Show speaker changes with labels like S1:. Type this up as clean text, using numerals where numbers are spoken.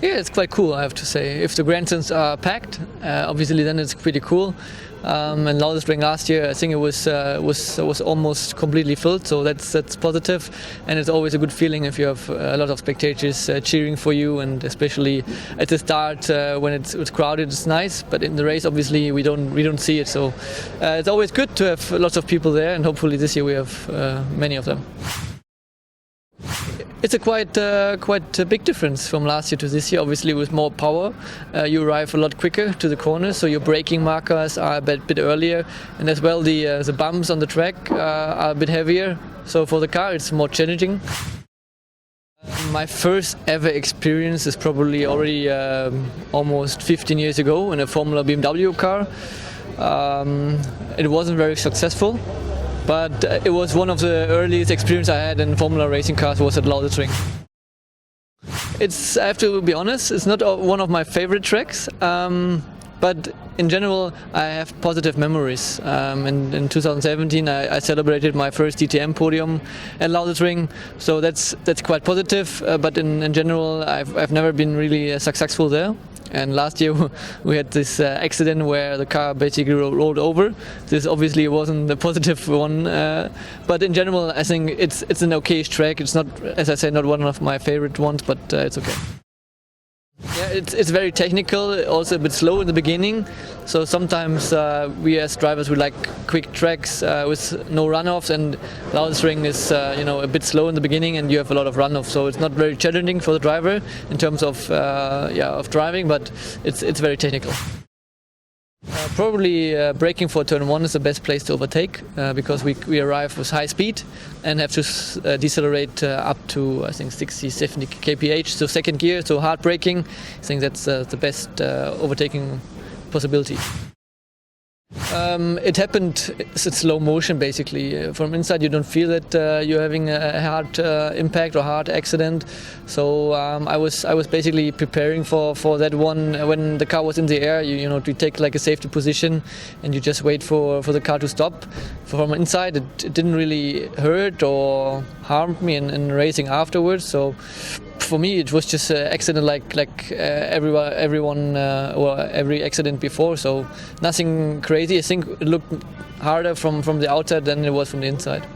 S1: Yeah, it's quite cool, I have to say. If the grandstands are packed, obviously then it's pretty cool. And Lausitzring last year, I think it was almost completely filled, so that's positive. And it's always a good feeling if you have a lot of spectators cheering for you, and especially at the start when it's crowded, it's nice. But in the race, obviously, we don't see it. So it's always good to have lots of people there, and hopefully this year we have many of them. It's a quite a big difference from last year to this year. Obviously, with more power, you arrive a lot quicker to the corners, so your braking markers are a bit earlier, and as well the bumps on the track are a bit heavier. So for the car, it's more challenging. My first ever experience is probably already almost 15 years ago in a Formula BMW car. It wasn't very successful. But it was one of the earliest experiences I had in Formula racing cars was at Lausitzring. I have to be honest, it's not one of my favorite tracks, but in general I have positive memories. In 2017 I celebrated my first DTM podium at Lausitzring, so that's quite positive, but in general I've never been really successful there. And last year we had this accident where the car basically rolled over. This obviously wasn't the positive one, but in general I think it's an okay-ish track. It's not, as I said, not one of my favorite ones, but it's okay. Yeah, it's very technical, also a bit slow in the beginning. So sometimes we as drivers we like quick tracks with no runoffs, and Lausitzring is a bit slow in the beginning, and you have a lot of runoffs. So it's not very challenging for the driver in terms of driving, but it's very technical. Probably braking for turn 1 is the best place to overtake because we arrive with high speed and have to decelerate up to I think 60-70 kph, so second gear, so hard braking. I think that's the best overtaking possibility. It happened in slow motion basically. From inside you don't feel that you're having a hard impact or hard accident. So I was basically preparing for that one when the car was in the air. You take like a safety position and you just wait for the car to stop. From inside it didn't really hurt or harm me in racing afterwards. So for me it was just an accident like everyone or every accident before, so nothing crazy. I think it looked harder from the outside than it was from the inside.